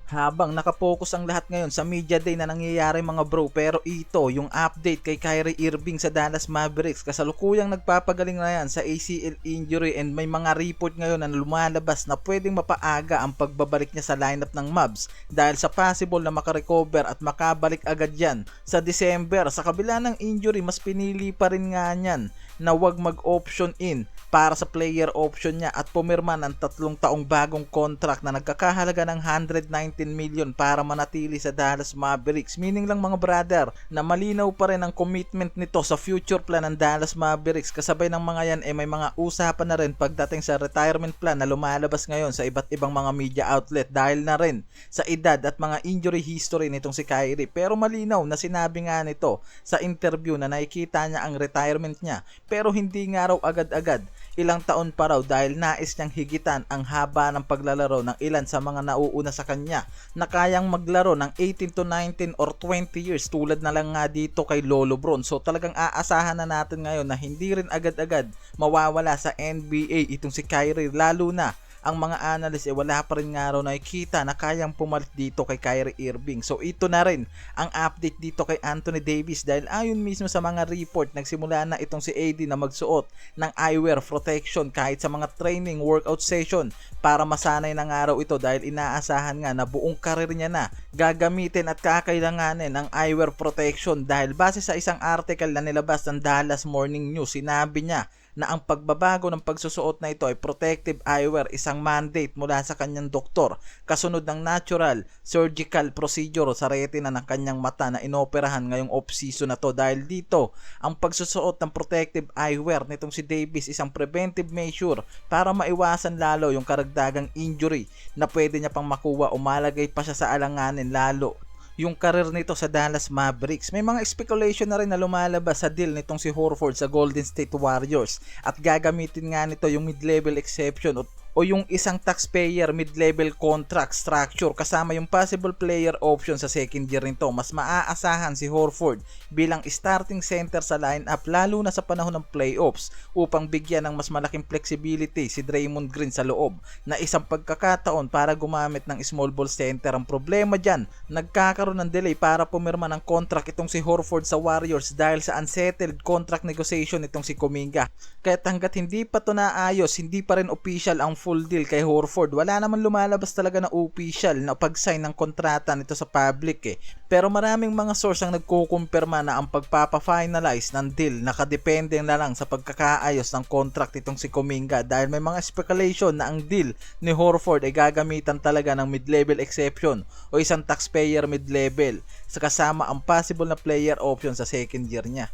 Habang nakapokus ang lahat ngayon sa media day na nangyayari mga bro, pero ito yung update kay Kyrie Irving sa Dallas Mavericks. Kasalukuyang nagpapagaling na yan sa ACL injury and may mga report ngayon na lumalabas na pwedeng mapaaga ang pagbabalik niya sa lineup ng Mavs dahil sa possible na makarecover at makabalik agad yan sa December. Sa kabila ng injury, mas pinili pa rin nga niyan na wag mag-option in para sa player option niya at pumirma ng 3 taong bagong contract na nagkakahalaga ng 119 million para manatili sa Dallas Mavericks. Meaning lang mga brother na malinaw pa rin ang commitment nito sa future plan ng Dallas Mavericks. Kasabay ng mga yan may mga usapan na rin pagdating sa retirement plan na lumalabas ngayon sa iba't ibang mga media outlet dahil na rin sa edad at mga injury history nitong si Kyrie. Pero malinaw na sinabi nga nito sa interview na nakikita niya ang retirement niya pero hindi nga raw agad-agad. Ilang taon pa raw dahil nais niyang higitan ang haba ng paglalaro ng ilan sa mga nauuna sa kanya na kayang maglaro ng 18 to 19 or 20 years tulad na lang nga dito kay Lolo Bron. So talagang aasahan na natin ngayon na hindi rin agad-agad mawawala sa NBA itong si Kyrie, lalo na ang mga analyst wala pa rin nga raw nakikita na kayang pumalit dito kay Kyrie Irving. So ito na rin ang update dito kay Anthony Davis dahil ayon mismo sa mga report, nagsimula na itong si AD na magsuot ng eyewear protection kahit sa mga training workout session para masanay ng araw ito dahil inaasahan nga na buong karir niya na gagamitin at kakailanganin ang eyewear protection dahil base sa isang article na nilabas ng Dallas Morning News, sinabi niya na ang pagbabago ng pagsusuot na ito ay protective eyewear, isang mandate mula sa kanyang doktor kasunod ng natural surgical procedure sa retina ng kanyang mata na inoperahan ngayong off-season na to. Dahil dito, ang pagsusuot ng protective eyewear nitong si Davis isang preventive measure para maiwasan lalo yung karagdagang injury na pwede niya pang makuha o malagay pa siya sa alanganin lalo yung karir nito sa Dallas Mavericks. May mga speculation na rin na lumalabas sa deal nitong si Horford sa Golden State Warriors at gagamitin nga nito yung mid-level exception o yung isang taxpayer mid-level contract structure kasama yung possible player option sa second year nito. Mas maaasahan si Horford bilang starting center sa lineup lalo na sa panahon ng playoffs upang bigyan ng mas malaking flexibility si Draymond Green sa loob na isang pagkakataon para gumamit ng small ball center. Ang problema dyan, nagkakaroon ng delay para pumirma ng contract itong si Horford sa Warriors dahil sa unsettled contract negotiation itong si Kuminga. Kaya hanggat hindi pa to naayos, hindi pa rin official ang full deal kay Horford, wala naman lumalabas talaga na official na pag-sign ng kontrata nito sa public Pero maraming mga source ang nagkukumpirma na ang pagpapa-finalize ng deal nakadepende na lang sa pagkakaayos ng contract itong si Kuminga dahil may mga speculation na ang deal ni Horford ay gagamitan talaga ng mid-level exception o isang taxpayer mid-level sa kasama ang possible na player option sa second year niya.